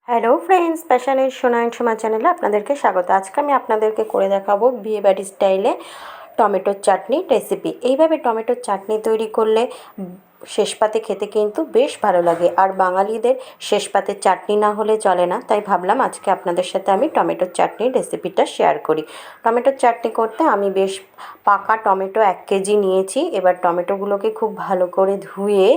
Hello friends, প্যাশনের সোনায়ন Soma চ্যানেলে আপনাদেরকে স্বাগত। আজকে আমি আপনাদেরকে করে দেখাবো বিয়েবাড়ি স্টাইলে টমেটোর চাটনি রেসিপি। এইভাবে টমেটোর চাটনি তৈরি করলে শেষ পাতে খেতে কিন্তু বেশ ভালো লাগে, আর বাঙালিদের শেষ পাতে চাটনি না হলে চলে না। তাই ভাবলাম আজকে আপনাদের সাথে আমি টমেটোর চাটনির রেসিপিটা শেয়ার করি। টমেটোর চাটনি করতে আমি বেশ পাকা টমেটো 1 কেজি নিয়েছি। এবার টমেটোগুলোকে খুব ভালো করে ধুয়ে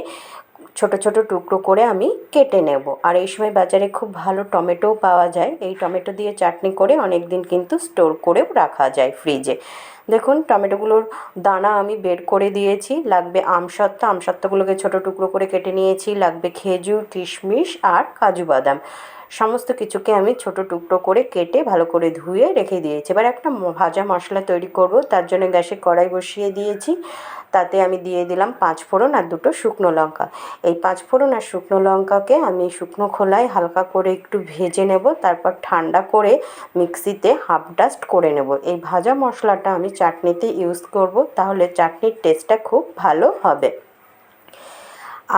ছোট ছোট টুকরো করে আমি কেটে নেব। আর এই সময় বাজারে খুব ভালো টমেটোও পাওয়া যায়। এই টমেটো দিয়ে চাটনি করে অনেক দিন কিন্তু স্টোর করেও রাখা যায় ফ্রিজে। দেখুন, টমেটোগুলোর দানা আমি বের করে দিয়েছি। লাগবে আমসত্ত্বগুলোকে ছোট টুকরো করে কেটে নিয়েছি। লাগবে খেজুর, কিশমিশ আর কাজু বাদাম। সমস্ত কিছুকে আমি ছোট টুকরো করে কেটে ভালো করে ধুয়ে রেখে দিয়েছি। এবার একটা ভাজা মশলা তৈরি করব। তার জন্য গ্যাসে কড়াই বসিয়ে দিয়েছি। তাতে আমি দিয়ে দিলাম 5 ফোড়ন আর 2টো শুকনো লঙ্কা। এই 5 ফোড়ন আর শুকনো লঙ্কাকে আমি শুকনো খোলায় হালকা করে একটু ভেজে নেব। তারপর ঠান্ডা করে মিক্সিতে হাফ ডাস্ট করে নেব। এই ভাজা মশলাটা আমি চাটনিতে ইউজ করব, তাহলে চাটনির টেস্টটা খুব ভালো হবে।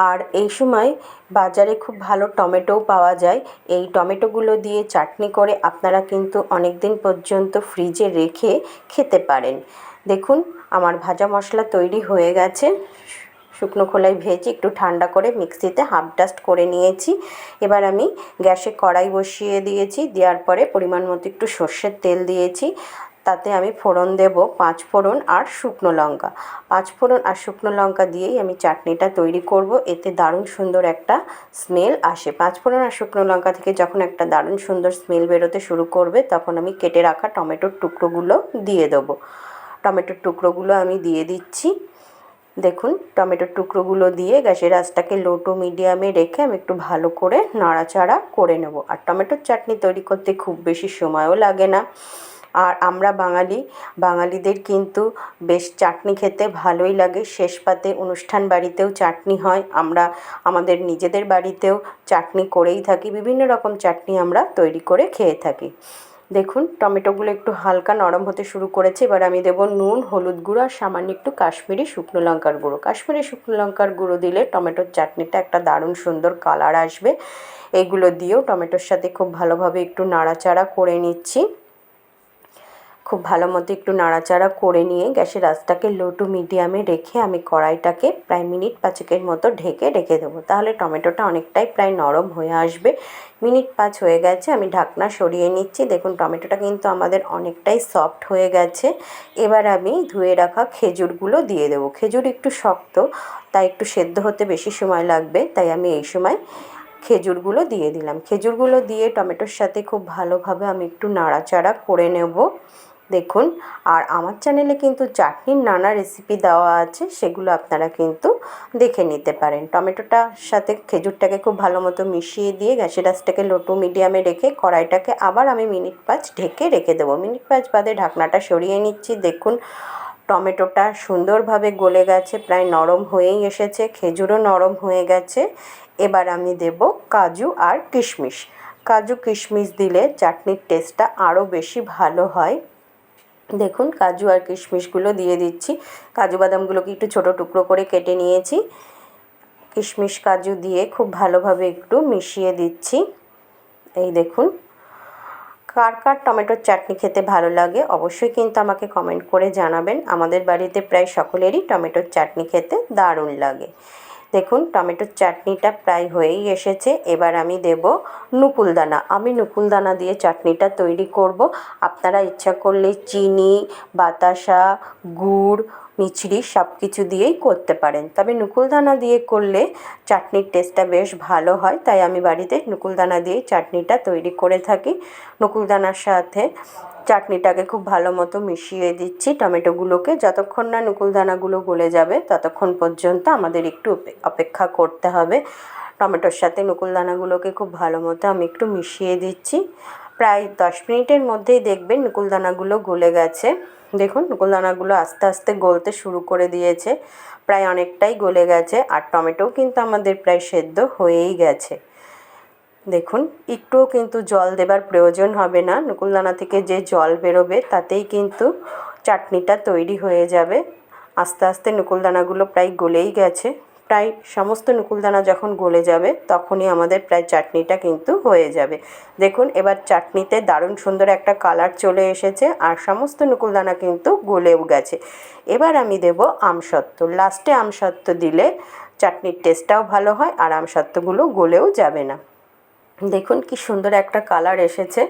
আর এই সময় বাজারে খুব ভালো টমেটোও পাওয়া যায়। এই টমেটোগুলো দিয়ে চাটনি করে আপনারা কিন্তু অনেক দিন পর্যন্ত ফ্রিজে রেখে খেতে পারেন। দেখুন, আমার ভাজা মশলা তৈরি হয়ে গেছে। শুকনো খোলায় ভেজে একটু ঠান্ডা করে মিক্সিতে হাফ ডাস্ট করে নিয়েছি। এবার আমি গ্যাসে কড়াই বসিয়ে দিয়েছি। দেওয়ার পরে পরিমাণ মতো একটু সর্ষের তেল দিয়েছি। তাতে আমি ফোড়ন দেব 5 ফোড়ন আর শুকনো লঙ্কা। 5 ফোড়ন আর শুকনো লঙ্কা দিয়েই আমি চাটনিটা তৈরি করব। এতে দারুণ সুন্দর একটা স্মেল আসে। 5 ফোড়ন আর শুকনো লঙ্কা থেকে যখন একটা দারুণ সুন্দর স্মেল বেরোতে শুরু করবে, তখন আমি কেটে রাখা টমেটোর টুকরোগুলো দিয়ে দেবো। টমেটোর টুকরোগুলো আমি দিয়ে দিচ্ছি। দেখুন, টমেটোর টুকরোগুলো দিয়ে গ্যাসের আঁচটাকে লো টু মিডিয়ামে রেখে আমি একটু ভালো করে নাড়াচাড়া করে নেব। আর টমেটোর চাটনি তৈরি করতে খুব বেশি সময়ও লাগে না। আর আমরা বাঙালিদের কিন্তু বেশ চাটনি খেতে ভালোই লাগে। শেষ পাতে অনুষ্ঠান বাড়িতেও চাটনি হয়। আমরা আমাদের নিজেদের বাড়িতেও চাটনি করেই থাকি। বিভিন্ন রকম চাটনি আমরা তৈরি করে খেয়ে থাকি। দেখুন, টমেটোগুলো একটু হালকা নরম হতে শুরু করেছে। এবার আমি দেবো নুন, হলুদ গুঁড়ো আর সামান্য একটু কাশ্মীরি শুকনো লঙ্কার গুঁড়ো। কাশ্মীরি শুকনো লঙ্কার গুঁড়ো দিলে টমেটোর চাটনিটা একটা দারুণ সুন্দর কালার আসবে। এইগুলো দিয়েও টমেটোর সাথে খুব ভালোভাবে একটু নাড়াচাড়া করে নিচ্ছি। খুব ভালো মতো একটু নাড়াচাড়া করে নিয়ে গ্যাসের আঁচটাকে লো টু মিডিয়ামে রেখে আমি কড়াইটাকে প্রায় মিনিট 5 মতো ঢেকে রেখে দেবো। তাহলে টমেটোটা অনেকটাই প্রায় নরম হয়ে আসবে। মিনিট 5 হয়ে গেছে, আমি ঢাকনা সরিয়ে নিচ্ছি। দেখুন, টমেটোটা কিন্তু আমাদের অনেকটাই সফট হয়ে গেছে। এবার আমি ধুয়ে রাখা খেজুরগুলো দিয়ে দেবো। খেজুর একটু শক্ত, তাই একটু সেদ্ধ হতে বেশি সময় লাগবে। তাই আমি এই সময় খেজুরগুলো দিয়ে দিলাম। খেজুরগুলো দিয়ে টমেটোর সাথে খুব ভালোভাবে আমি একটু নাড়াচাড়া করে নেব। দেখুন, আর আমার চ্যানেলে কিন্তু চাটনির নানা রেসিপি দেওয়া আছে, সেগুলো আপনারা কিন্তু দেখে নিতে পারেন। টমেটোটার সাথে খেজুরটাকে খুব ভালো মতো মিশিয়ে দিয়ে গ্যাসের আঁচটাকে লো টু মিডিয়ামে রেখে কড়াইটাকে আবার আমি মিনিট 5 ঢেকে রেখে দেবো। মিনিট 5 বাদে ঢাকনাটা সরিয়ে নিচ্ছি। দেখুন, টমেটোটা সুন্দরভাবে গলে গেছে, প্রায় নরম হয়েই এসেছে। খেজুরও নরম হয়ে গেছে। এবার আমি দেব কাজু আর কিশমিশ। কাজু কিশমিশ দিলে চাটনির টেস্টটা আরও বেশি ভালো হয়। দেখুন, কাজু আর কিশমিশগুলো দিয়ে দিচ্ছি। কাজু বাদামগুলোকে একটু ছোটো টুকরো করে কেটে নিয়েছি। কিশমিশ কাজু দিয়ে খুব ভালোভাবে একটু মিশিয়ে দিচ্ছি। এই দেখুন, কার কার টমেটোর চাটনি খেতে ভালো লাগে অবশ্যই কিন্তু আমাকে কমেন্ট করে জানাবেন। আমাদের বাড়িতে প্রায় সকলেরই টমেটোর চাটনি খেতে দারুণ লাগে। দেখুন, টমেটোর চাটনিটা প্রায় হয়েই এসেছে। এবার আমি দেব নুকুলদানা। আমি নুকুলদানা দিয়ে চাটনিটা তৈরি করব। আপনারা ইচ্ছা করলে চিনি, বাতাসা, গুড়, মিছরি সব কিছু দিয়েই করতে পারেন। তবে নুকুলদানা দিয়ে করলে চাটনির টেস্টটা বেশ ভালো হয়। তাই আমি বাড়িতে নুকুলদানা দিয়েই চাটনিটা তৈরি করে থাকি। নুকুলদানার সাথে চাটনিটাকে খুব ভালো মতো মিশিয়ে দিচ্ছি টমেটোগুলোকে। যতক্ষণ না নুকুলদানাগুলো গলে যাবে ততক্ষণ পর্যন্ত আমাদের একটু অপেক্ষা করতে হবে। টমেটোর সাথে নুকুলদানাগুলোকে খুব ভালো মতো আমি একটু মিশিয়ে দিচ্ছি। প্রায় 10 মিনিটের মধ্যেই দেখবেন নুকুলদানাগুলো গলে গেছে। দেখুন, নুকুলদানাগুলো আস্তে আস্তে গলতে শুরু করে দিয়েছে, প্রায় অনেকটাই গলে গেছে। আর টমেটোও কিন্তু আমাদের প্রায় সেদ্ধ হয়েই গেছে। দেখুন, একটুও কিন্তু জল দেবার প্রয়োজন হবে না। নুকুলদানা থেকে যে জল বেরোবে তাতেই কিন্তু চাটনিটা তৈরি হয়ে যাবে। আস্তে আস্তে নুকুলদানাগুলো প্রায় গলেই গেছে। প্রায় সমস্ত নকুলদানা যখন গলে যাবে তখনই আমাদের প্রায় চাটনিটা কিন্তু হয়ে যাবে। দেখুন এবার চাটনিতে দারুণ সুন্দর একটা কালার চলে এসেছে আর সমস্ত নকুলদানা কিন্তু গলেও গেছে। এবার আমি দেব আমসত্ত্ব। লাস্টে আমসত্ত্ব দিলে চাটনির টেস্টটাও ভালো হয় আর আমসত্ত্বগুলো গলেও যাবে না। দেখুন কি সুন্দর একটা কালার এসেছে।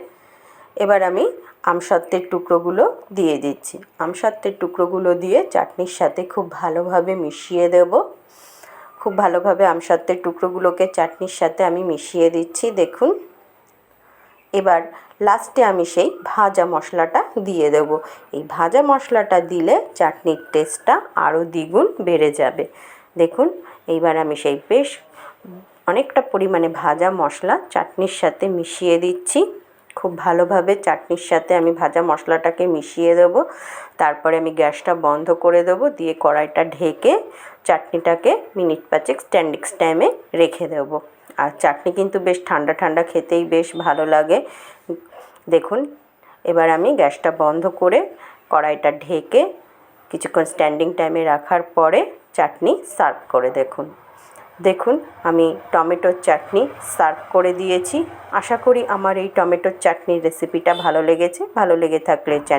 এবার আমি আমসত্ত্বের টুকরোগুলো দিয়ে দিচ্ছি। আমসত্ত্বের টুকরোগুলো দিয়ে চাটনির সাথে খুব ভালোভাবে মিশিয়ে দেব। খুব ভালোভাবে আমসত্ত্বের টুকরোগুলোকে চাটনির সাথে আমি মিশিয়ে দিচ্ছি। দেখুন এবার লাস্টে আমি সেই ভাজা মশলাটা দিয়ে দেব। এই ভাজা মশলাটা দিলে চাটনির টেস্টটা আরও দ্বিগুণ বেড়ে যাবে। দেখুন এইবার আমি সেই বেশ অনেকটা পরিমাণে ভাজা মশলা চাটনির সাথে মিশিয়ে দিচ্ছি। খুব ভালোভাবে চাটনির সাথে আমি ভাজা মশলাটাকে মিশিয়ে দেব। তারপরে আমি গ্যাসটা বন্ধ করে দেব, দিয়ে কড়াইটা ঢেকে চাটনিটাকে মিনিট 5 স্ট্যান্ডিং টাইমে রেখে দেব। আর চাটনি কিন্তু বেশ ঠান্ডা ঠান্ডা খেতেই বেশ ভালো লাগে। দেখুন এবার আমি গ্যাসটা বন্ধ করে কড়াইটা ঢেকে কিছুক্ষণ স্ট্যান্ডিং টাইমে রাখার পরে চাটনি সার্ভ করে দেখুন আমি টমেটোর চাটনি সার্ভ করে দিয়েছি। আশা করি আমার এই টমেটোর চাটনির রেসিপিটা ভালো লেগেছে। ভালো লেগে থাকলে চ্যানেল